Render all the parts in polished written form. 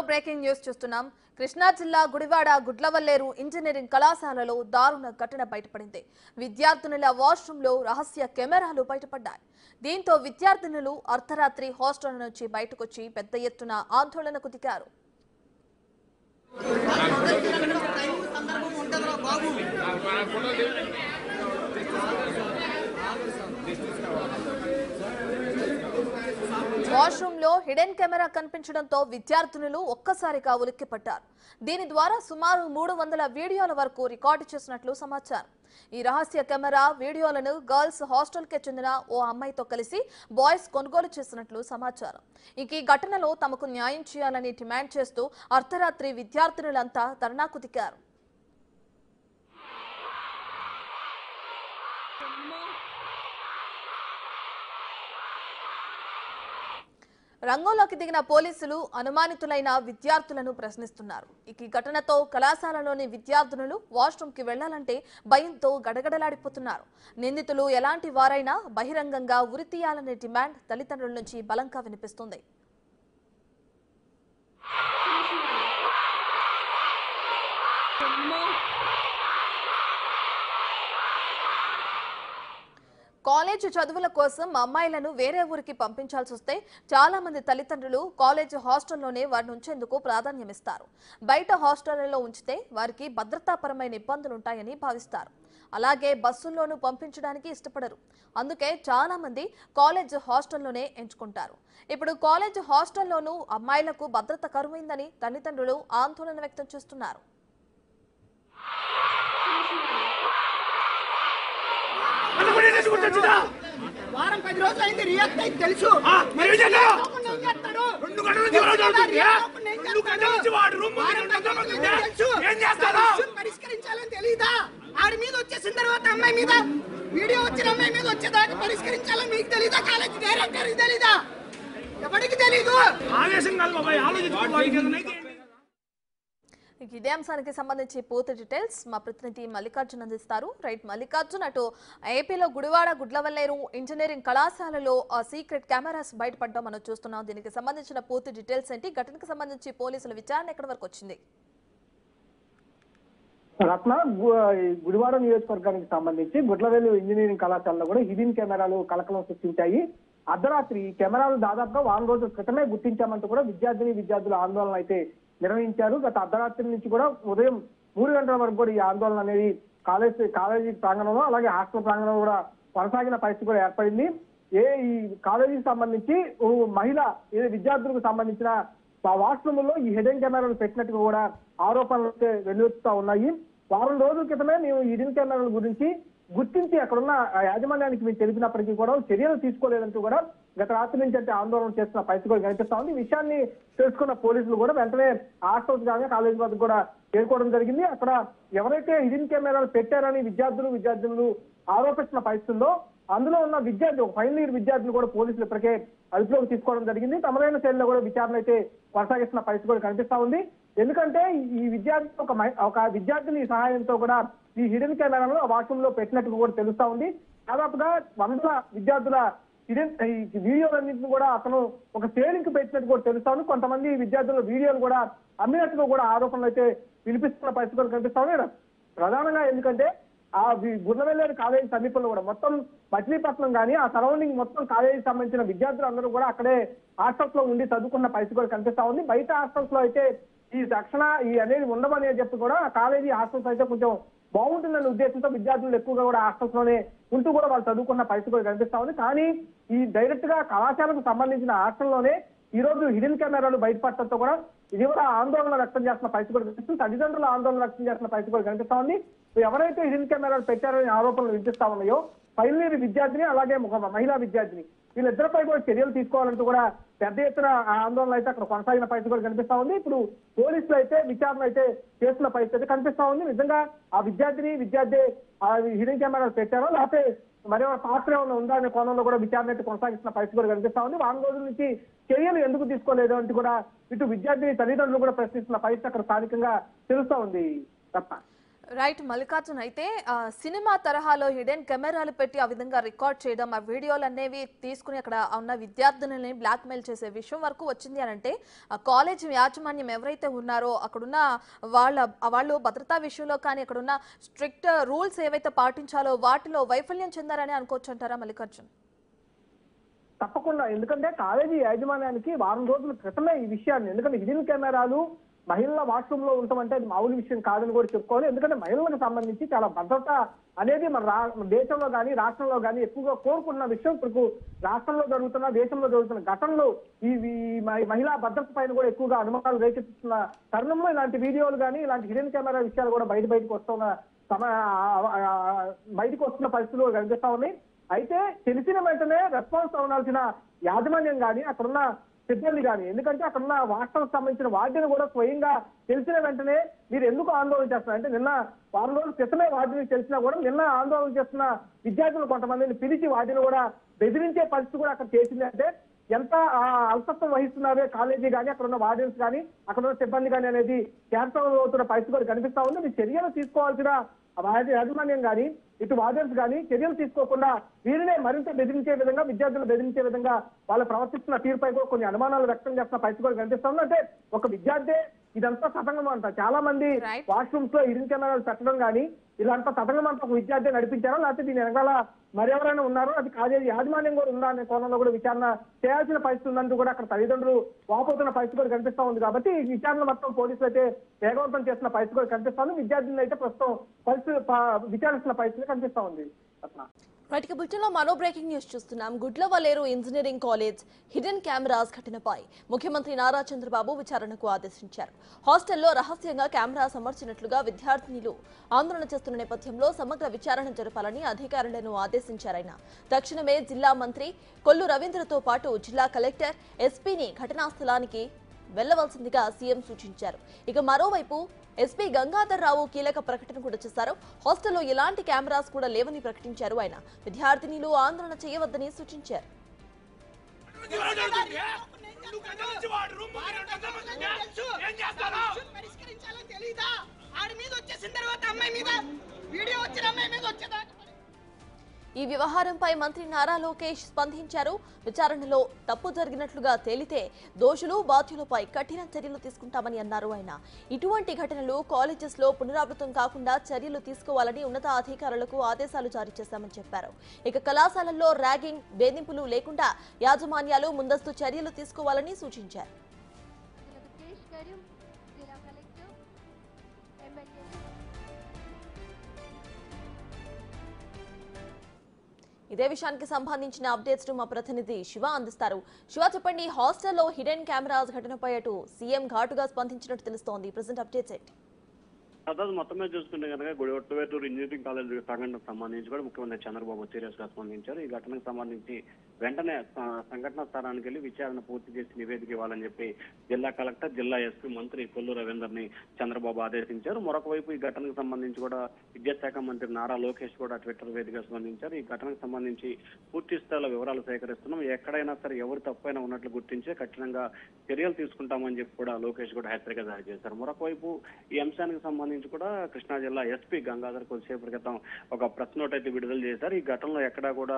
Breaking news చూస్తున్నాం. కృష్ణా జిల్లా Gudivada Gudlavalleru engineering కళాశాలలో దారుణ ఘటన బయటపడింది. విద్యార్థినుల వాష్రూంలో రహస్య కెమెరాలు బయటపడ్డాయి. దీంతో విద్యార్థినులు అర్ధరాత్రి హాస్టల్ నుంచి బయటకొచ్చి పెద్ద ఎత్తున ఆందోళనకు దిగారు. వాష్రూమ్ లో హిడెన్ కెమెరా కనిపించడంతో విద్యార్థినులు ఒక్కసారిగా ఉలిక్కిపడ్డారు. దీని ద్వారా సుమారు 300 వీడియోల వరకు రికార్డు చేసినట్లు సమాచారం. ఈ రహస్య కెమెరా వీడియోలను గర్ల్స్ హాస్టల్ కి చెందిన ఓ అమ్మాయితో కలిసి బాయ్స్ కొనుగోలు చేసినట్లు సమాచారం. ఈ ఘటనలో తమకు న్యాయం చేయాలని డిమాండ్ చేస్తూ అర్ధరాత్రి విద్యార్థినులంతా ధర్నాకు దిగారు. రంగంలోకి దిగిన పోలీసులు అనుమానితులైన విద్యార్థులను ప్రశ్నిస్తున్నారు. ఈ ఘటనతో కళాశాలలోని విద్యార్థినులు వాష్రూమ్ కి వెళ్లాలంటే భయంతో గడగడలాడిపోతున్నారు. నిందితులు ఎలాంటి వారైనా బహిరంగంగా ఉరితీయాలనే డిమాండ్ తల్లిదండ్రుల నుంచి బలంగా వినిపిస్తుంది. కాలేజీ చదువుల కోసం అమ్మాయిలను వేరే ఊరికి పంపించాల్సి వస్తే చాలా మంది తల్లిదండ్రులు కాలేజీ హాస్టల్లోనే వారిని ఉంచేందుకు ప్రాధాన్యమిస్తారు. బయట హాస్టళ్లలో ఉంచితే వారికి భద్రతాపరమైన ఇబ్బందులుంటాయని భావిస్తారు. అలాగే బస్సుల్లోనూ పంపించడానికి ఇష్టపడరు. అందుకే చాలా మంది కాలేజ్ హాస్టల్లోనే ఎంచుకుంటారు. ఇప్పుడు కాలేజ్ హాస్టల్లోనూ అమ్మాయిలకు భద్రత కరువైందని తల్లిదండ్రులు ఆందోళన వ్యక్తం చేస్తున్నారు. వారం 10 రోజులు అయింది. రియాక్ట్ అయితే తెలుసు. పరిష్కరించాలని తెలీదా? ఆడి మీద వచ్చేసిన తర్వాత అమ్మాయి మీద వీడియో వచ్చిన అమ్మాయి మీద వచ్చేదాకా పరిష్కరించాలని మీకు తెలీదా? కాలేజ్ డైరెక్టర్ తెలీదా? ఎవరికి తెలీదు? ఇదే అంశానికి సంబంధించి పూర్తి డీటెయిల్స్ మా ప్రతినిధి మల్లికార్జున్ అందిస్తారు. రైట్ మల్లికార్జున్, అటు ఏపీలో గుడివాడ గుడ్లవల్లేరు ఇంజనీరింగ్ కళాశాలలో సీక్రెట్ కెమెరాస్ బయటపడడం మనం చూస్తున్నాం. దీనికి సంబంధించిన పూర్తి డీటెయిల్స్ ఏంటి? ఘటనకు సంబంధించి పోలీసుల విచారణ ఎక్కడి వరకు వచ్చింది? రత్న, గుడివాడ నియోజకవర్గానికి సంబంధించి గుడ్లవల్లేరు ఇంజనీరింగ్ కళాశాలలో కూడా హిడెన్ కెమెరాలు కలకలం సృష్టించాయి. అర్ధరాత్రి కెమెరాలు దాదాపుగా 1 రోజుల క్రితమే గుర్తించామంటూ కూడా విద్యార్థుల ఆందోళన అయితే నిర్వహించారు. గత అర్ధరాత్రి నుంచి కూడా ఉదయం 3 గంటల వరకు కూడా ఈ ఆందోళన అనేది కాలేజీ ప్రాంగణంలో అలాగే హాస్టల్ ప్రాంగణంలో కూడా కొనసాగిన పరిస్థితి కూడా ఏర్పడింది. ఈ కాలేజీకి సంబంధించి విద్యార్థులకు సంబంధించిన వాష్రూమ్ లో ఈ హిడెన్ కెమెరాలు పెట్టినట్టుగా కూడా ఆరోపణలు అయితే వెల్లువెత్తుతా ఉన్నాయి. వారం రోజుల క్రితమే మేము ఈ హిడెన్ కెమెరాల గురించి గుర్తించి అక్కడున్న యాజమాన్యానికి మేము తెలిపినప్పటికీ కూడా చర్యలు తీసుకోలేదంటూ కూడా గత రాత్రి నుంచి అంటే ఆందోళన చేస్తున్న పరిస్థితి కూడా కనిపిస్తా ఉంది. ఈ విషయాన్ని తెలుసుకున్న పోలీసులు కూడా వెంటనే హాస్టల్స్ కానీ కాలేజీ వద్దకు కూడా చేరుకోవడం జరిగింది. అక్కడ ఎవరైతే హిడెన్ కెమెరాలు పెట్టారని విద్యార్థులు ఆరోపిస్తున్న పరిస్థితుల్లో అందులో ఉన్న విద్యార్థి ఒక ఫైనల్ ఇయర్ విద్యార్థులు కూడా పోలీసులు ఇప్పటికే అదుపులోకి తీసుకోవడం జరిగింది. తమరైన శైలిలో కూడా విచారణ అయితే కొనసాగిస్తున్న పరిస్థితి కూడా కనిపిస్తా ఉంది. ఎందుకంటే ఈ విద్యార్థి ఒక విద్యార్థిని సహాయంతో కూడా ఈ హిడెన్ కెమెరాను వాష్రూమ్ లో పెట్టినట్టు కూడా తెలుస్తా ఉంది. దాదాపుగా 100 విద్యార్థుల వీడియోలన్నింటిని కూడా అతను ఒక సేలింగ్ పెట్టినట్టు కూడా తెలుస్తా ఉంది. కొంతమంది విద్యార్థుల వీడియోలు కూడా అమ్మినట్టుగా కూడా ఆరోపణలు అయితే వినిపిస్తున్న పరిస్థితి కూడా కనిపిస్తా ఉంది. ప్రధానంగా ఎందుకంటే ఆ గుడ్లవల్లేరు కాలేజీ సమీపంలో కూడా మొత్తం మచిలీపట్నం కానీ ఆ సరౌండింగ్ మొత్తం కాలేజీకి సంబంధించిన విద్యార్థులు అందరూ కూడా అక్కడే హాస్టల్స్ లో ఉండి చదువుకున్న పరిస్థితి కూడా కనిపిస్తా ఉంది. బయట హాస్టల్స్ లో అయితే ఈ రక్షణ అనేది ఉండమని చెప్పి కూడా కాలేజీ హాస్టల్స్ అయితే కొంచెం బాగుంటుందనే ఉద్దేశంతో విద్యార్థులు ఎక్కువగా కూడా హాస్టల్స్ లోనే ఉంటూ కూడా వాళ్ళు చదువుకున్న పరిస్థితి కూడా కనిపిస్తా ఉంది. కానీ ఈ డైరెక్ట్ గా కళాశాలకు సంబంధించిన హాస్టల్లోనే ఈ రోజు హిడెన్ కెమెరాలు బయటపడటంతో కూడా ఇది కూడా ఆందోళన వ్యక్తం చేస్తున్న పరిస్థితి కూడా కనిపిస్తుంది. తల్లిదండ్రులు ఆందోళన వ్యక్తం చేస్తున్న పరిస్థితి కూడా కనిపిస్తా ఉంది. ఎవరైతే హిడెన్ కెమెరాలు పెట్టారని ఆరోపణలు వినిపిస్తా ఉన్నాయో ఫైనల్ ఇయర్ విద్యార్థిని అలాగే ఒక మహిళా విద్యార్థిని వీళ్ళిద్దరిపై కూడా చర్యలు తీసుకోవాలంటూ కూడా పెద్ద ఎత్తున ఆందోళన అయితే అక్కడ కొనసాగిన పరిస్థితి కూడా కనిపిస్తా ఉంది. ఇప్పుడు పోలీసులు అయితే విచారణ అయితే చేస్తున్న పరిస్థితి అయితే కనిపిస్తా ఉంది. నిజంగా ఆ విద్యార్థి ఆ హిడెన్ కెమెరాలు పెట్టారో లేకపోతే మరో పాత్ర ఏమైనా ఉందా అనే కోణంలో కూడా విచారణ అయితే కొనసాగిస్తున్న పరిస్థితి కూడా కనిపిస్తా ఉంది. 1 రోజుల నుంచి చర్యలు ఎందుకు తీసుకోలేదు అంటూ కూడా ఇటు విద్యార్థి తల్లిదండ్రులు కూడా ప్రశ్నిస్తున్న పరిస్థితి అక్కడ స్థానికంగా తెలుస్తా ఉంది. తప్ప రైట్ మల్లికార్జున్, అయితే సినిమా తరహాలో హిడెన్ కెమెరాలు పెట్టి ఆ విధంగా రికార్డ్ చేయడం, ఆ వీడియోలు అనేవి తీసుకుని అక్కడ ఉన్న విద్యార్థులని బ్లాక్మెయిల్ చేసే విషయం వరకు వచ్చింది అని అంటే కాలేజ్ యాజమాన్యం ఎవరైతే ఉన్నారో అక్కడున్న వాళ్ళు భద్రతా విషయంలో కానీ అక్కడున్న స్ట్రిక్ట్ రూల్స్ ఏవైతే పాటించాలో వాటిలో వైఫల్యం చెందారని అనుకోవచ్చు అంటారా మల్లికార్జున్? తప్పకుండా, ఎందుకంటే కాలేజీ యాజమాన్యానికి వారం రోజుల క్రితమే ఈ విషయాన్ని, ఎందుకంటే హిడెన్ కెమెరాలు మహిళల వాష్రూమ్ లో ఉంటామంటే అది మామూలు విషయం కాదని కూడా చెప్పుకోవాలి. ఎందుకంటే మహిళలకు సంబంధించి చాలా భద్రత అనేది మన దేశంలో కానీ రాష్ట్రంలో కానీ ఎక్కువగా కోరుకున్న విషయం. ఇప్పుడు రాష్ట్రంలో జరుగుతున్న దేశంలో జరుగుతున్న ఘటనలు ఈ మహిళా భద్రత పైన కూడా ఎక్కువగా అనుమానాలు రేకెత్తుతున్న తరుణంలో ఇలాంటి వీడియోలు కానీ ఇలాంటి హిడెన్ కెమెరా విషయాలు కూడా బయటకు వస్తున్న పరిస్థితులు కనిపిస్తా ఉన్నాయి. అయితే తెలిసిన వెంటనే రెస్పాన్స్ అవ్వాల్సిన యాజమాన్యం కానీ అక్కడున్న సిబ్బంది కానీ, ఎందుకంటే అక్కడున్న వార్తలకు సంబంధించిన వార్డుని కూడా స్వయంగా తెలిసిన వెంటనే మీరు ఎందుకు ఆందోళన చేస్తున్నారు అంటే, నిన్న వారం రోజుల క్రితమే వార్డుని తెలిసినా కూడా నిన్న ఆందోళన చేస్తున్న విద్యార్థులు కొంతమందిని పిలిచి వాటిని కూడా బెదిరించే పరిస్థితి కూడా అక్కడ చేసింది. అంటే ఎంత అల్పత్వం వహిస్తున్నారే కాలేజీ కానీ అక్కడ ఉన్న వార్డెన్స్ కానీ అక్కడ ఉన్న సిబ్బంది కానీ అనేది క్యాన్సర్ అవుతున్న పరిస్థితి కూడా కనిపిస్తా ఉంది. మీరు చర్యలు తీసుకోవాల్సిన యాజమాన్యం కానీ ఇటు వార్డెన్స్ కానీ చర్యలు తీసుకోకుండా వీరినే మరింత బెదిరించే విధంగా, విద్యార్థులు బెదిరించే విధంగా వాళ్ళు ప్రవర్తిస్తున్న తీరుపై కూడా కొన్ని అనుమానాలు వ్యక్తం చేస్తున్న పరిస్థితి కూడా కనిపిస్తా ఉంది. అంటే ఒక విద్యార్థి ఇదంతా తతంగం అంట, చాలా మంది వాష్రూమ్స్ లో హిడెన్ కెమెరాలు పెట్టడం కానీ ఇదంతా తతంగం అంతా ఒక విద్యార్థి నడిపించారో లేకపోతే దీని వెనకాల మరెవరైనా ఉన్నారో, అది కాలేజీ యాజమాన్యం కూడా ఉందా అనే కోణంలో కూడా విచారణ చేయాల్సిన పరిస్థితి ఉందంటూ కూడా అక్కడ తల్లిదండ్రులు వాపోతున్న పరిస్థితి కూడా కనిపిస్తా ఉంది. కాబట్టి ఈ విచారణ మొత్తం పోలీసులు అయితే వేగవంతం చేస్తున్న పరిస్థితి కూడా కనిపిస్తా ఉంది. విద్యార్థులను అయితే ప్రస్తుతం విచారిస్తున్న పరిస్థితి కనిపిస్తా ఉంది. రైట్, బులెటిన్లో మరో బ్రేకింగ్ న్యూస్ చూస్తున్నాం. Gudlavalleru engineering college hidden cameras ఘటనపై ముఖ్యమంత్రి నారా చంద్రబాబు విచారణకు ఆదేశించారు. హాస్టల్లో రహస్యంగా కెమెరాస్ అమర్చినట్లుగా విద్యార్థినులు ఆందోళన చేస్తున్న నేపథ్యంలో సమగ్ర విచారణ జరపాలని అధికారులను ఆదేశించారాయన. తక్షణమే జిల్లా మంత్రి కొల్లు రవీంద్రతో పాటు జిల్లా కలెక్టర్, ఎస్పీని ఘటనా స్థలానికి వెళ్లవలసిందిగా సీఎం సూచించారు. ఇక మరోవైపు ఎస్పీ గంగాధర్ రావు కీలక ప్రకటన కూడా చేశారు. హాస్టల్లో ఎలాంటి కెమెరాస్ కూడా లేవని ప్రకటించారు ఆయన. విద్యార్థినులు ఆందోళన చేయవద్దని సూచించారు. ఈ వ్యవహారంపై మంత్రి నారా లోకేష్ స్పందించారు. విచారణలో తప్పు జరిగినట్లుగా తేలితే దోషులు, బాధ్యులపై కఠిన చర్యలు తీసుకుంటామని అన్నారు ఆయన. ఇటువంటి ఘటనలు కాలేజెస్ లో పునరావృతం కాకుండా చర్యలు తీసుకోవాలని ఉన్నతాధికారులకు ఆదేశాలు జారీ చేశామని చెప్పారు. ఇక కళాశాలల్లో ర్యాగింగ్, వేధింపులు లేకుండా యాజమాన్యాలు ముందస్తు చర్యలు తీసుకోవాలని సూచించారు. ఇదే విషయానికి సంబంధించిన అప్డేట్స్ మా ప్రతినిధి శివ అందిస్తారు. శివ, చెప్పండి, హాస్టల్లో హిడెన్ కెమెరాస్ ఘటనపై అటు సీఎం ఘాటుగా స్పందించినట్టు తెలుస్తోంది. ప్రెజెంట్ అప్డేట్స్ ఏంటి? అదే మొత్తమే చూసుకుంటే కనుక గుడివట్టవేటూరు ఇంజనీరింగ్ కాలేజ్ సంఘటనకు సంబంధించి కూడా ముఖ్యమంత్రి చంద్రబాబు సీరియస్ గా స్పందించారు. ఈ ఘటనకు సంబంధించి వెంటనే సంఘటన స్థలానికి వెళ్లి విచారణ పూర్తి చేసి నివేదిక ఇవ్వాలని చెప్పి జిల్లా కలెక్టర్, జిల్లా ఎస్పీ, మంత్రి కొల్లు రవీందర్ని చంద్రబాబు ఆదేశించారు. మరొక వైపు ఈ ఘటనకు సంబంధించి కూడా విద్యాశాఖ మంత్రి నారా లోకేష్ కూడా ట్విట్టర్ వేదికగా స్పందించారు. ఈ ఘటనకు సంబంధించి పూర్తి స్థాయిలో వివరాలు సేకరిస్తున్నాం, ఎక్కడైనా సరే ఎవరు తప్పైనా ఉన్నట్లు గుర్తించి కఠినంగా చర్యలు తీసుకుంటామని చెప్పి కూడా లోకేష్ కూడా హెచ్చరిక జారీ చేశారు. మరొక వైపు ఈ అంశానికి సంబంధించి కూడా కృష్ణా జిల్లా ఎస్పీ గంగాధర్ కొద్దిసేపటి క్రితం ఒక ప్రెస్ నోట్ అయితే విడుదల చేశారు. ఈ ఘటనలో ఎక్కడా కూడా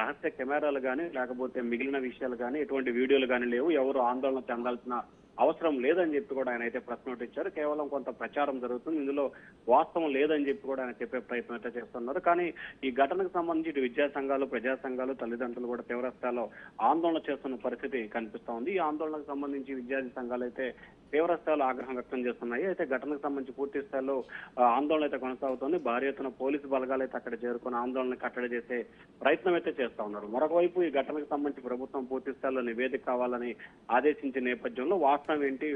రహస్య కెమెరాలు కానీ లేకపోతే మిగిలిన విషయాలు కానీ ఎటువంటి వీడియోలు కానీ లేవు, ఎవరు ఆందోళన చెందాల్సిన అవసరం లేదని చెప్పి కూడా ఆయన అయితే ప్రెస్ నోట్ ఇచ్చారు. కేవలం కొంత ప్రచారం జరుగుతుంది, ఇందులో వాస్తవం లేదని చెప్పి కూడా ఆయన చెప్పే ప్రయత్నం అయితే చేస్తున్నారు. కానీ ఈ ఘటనకు సంబంధించి ఇటు విద్యా సంఘాలు, ప్రజా సంఘాలు, తల్లిదండ్రులు కూడా తీవ్ర స్థాయిలో ఆందోళన చేస్తున్న పరిస్థితి కనిపిస్తా ఉంది. ఈ ఆందోళనకు సంబంధించి విద్యార్థి సంఘాలు అయితే తీవ్ర స్థాయిలో ఆగ్రహం వ్యక్తం చేస్తున్నాయి. అయితే ఘటనకు సంబంధించి పూర్తి స్థాయిలో ఆందోళన అయితే కొనసాగుతోంది. భారీ ఎత్తున పోలీసు బలగాలు అయితే అక్కడ చేరుకుని ఆందోళన కట్టడి చేసే ప్రయత్నం అయితే చేస్తా ఉన్నారు. మరొక వైపు ఈ ఘటనకు సంబంధించి ప్రభుత్వం పూర్తి స్థాయిలో నివేదిక కావాలని ఆదేశించిన నేపథ్యంలో వాస్తవం ఏంటి,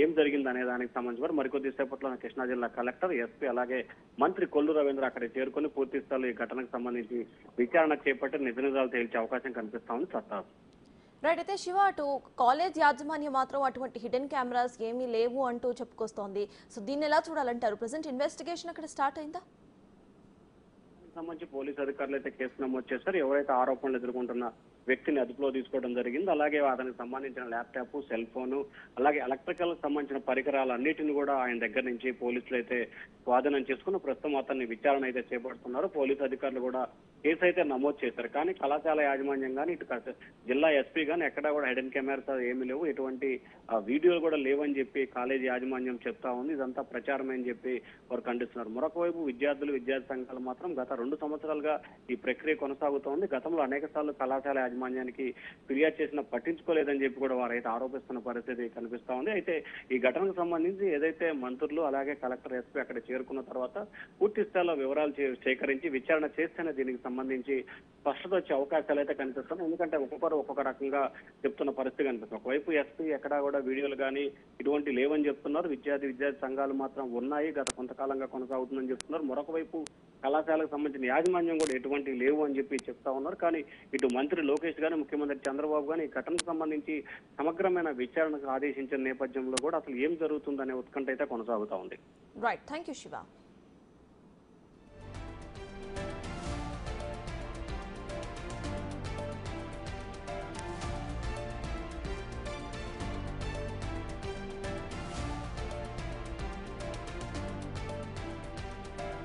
ఏం జరిగింది అనే దానికి సంబంధించి కూడా మరికొద్ది సేపట్లో కృష్ణా జిల్లా కలెక్టర్, ఎస్పీ అలాగే మంత్రి కొల్లు రవీంద్ర అక్కడ చేరుకుని పూర్తి స్థాయిలో ఈ ఘటనకు సంబంధించి విచారణ చేపట్టి నిజ నిజాలు తేల్చే అవకాశం కనిపిస్తా ఉంది. ప్రస్తావ్ రైట్, అయితే శివ, అటు కాలేజ్ యాజమాన్యం మాత్రం అటువంటి హిడెన్ కెమెరాస్ ఏమీ లేవు అంటూ చెప్పుకొస్తోంది. సో దీన్ని ఎలా చూడాలంటారు? ప్రెసెంట్ ఇన్వెస్టిగేషన్ అక్కడ స్టార్ట్ అయిందా? సంబంధించి పోలీసు అధికారులు అయితే కేసు నమోదు చేశారు. ఎవరైతే ఆరోపణలు ఎదుర్కొంటున్న వ్యక్తిని అదుపులో తీసుకోవడం జరిగింది. అలాగే అతనికి సంబంధించిన ల్యాప్టాప్, సెల్ ఫోను, అలాగే ఎలక్ట్రికల్ సంబంధించిన పరికరాలన్నిటిని కూడా ఆయన దగ్గర నుంచి పోలీసులు అయితే స్వాధీనం చేసుకుని ప్రస్తుతం అతన్ని విచారణ అయితే చేపడుతున్నారు. పోలీసు అధికారులు కూడా కేసు అయితే నమోదు చేశారు. కానీ కళాశాల యాజమాన్యం కానీ ఇటు జిల్లా ఎస్పీ కానీ ఎక్కడా కూడా హిడెన్ కెమెరాస్ ఏమీ లేవు, ఎటువంటి వీడియోలు కూడా లేవని చెప్పి కాలేజీ యాజమాన్యం చెప్తా ఉంది. ఇదంతా ప్రచారమే అని చెప్పి వారు ఖండిస్తున్నారు. మరొక వైపు విద్యార్థి సంఘాలు మాత్రం గత 2 సంవత్సరాలుగా ఈ ప్రక్రియ కొనసాగుతోంది. గతంలో అనేక సార్లు కళాశాల యాజమాన్యానికి ఫిర్యాదు చేసినా పట్టించుకోలేదని చెప్పి కూడా వారైతే ఆరోపిస్తున్న పరిస్థితి కనిపిస్తా ఉంది. అయితే ఈ ఘటనకు సంబంధించి ఏదైతే మంత్రులు అలాగే కలెక్టర్, ఎస్పీ అక్కడ చేరుకున్న తర్వాత పూర్తి స్థాయిలో వివరాలు సేకరించి విచారణ చేస్తేనే దీనికి సంబంధించి స్పష్టత వచ్చే అవకాశాలు అయితే కనిపిస్తున్నాయి. ఎందుకంటే ఒక్కొక్కరు ఒక్కొక్క రకంగా చెప్తున్న పరిస్థితి కనిపిస్తుంది. ఒకవైపు ఎస్పీ ఎక్కడా కూడా వీడియోలు కానీ ఇటువంటి లేవని చెప్తున్నారు. విద్యార్థి సంఘాలు మాత్రం ఉన్నాయి, గత కొంతకాలంగా కొనసాగుతుందని చెప్తున్నారు. మరొక వైపు కళాశాలకు సంబంధించిన యాజమాన్యం కూడా ఎటువంటి లేవు అని చెప్పి చెప్తా ఉన్నారు. కానీ ఇటు మంత్రి లోకేష్ గానీ, ముఖ్యమంత్రి చంద్రబాబు గానీ ఈ ఘటనకు సంబంధించి సమగ్రమైన విచారణకు ఆదేశించిన నేపథ్యంలో కూడా అసలు ఏం జరుగుతుందనే ఉత్కంఠ అయితే కొనసాగుతా ఉంది. Right, thank you Shiva.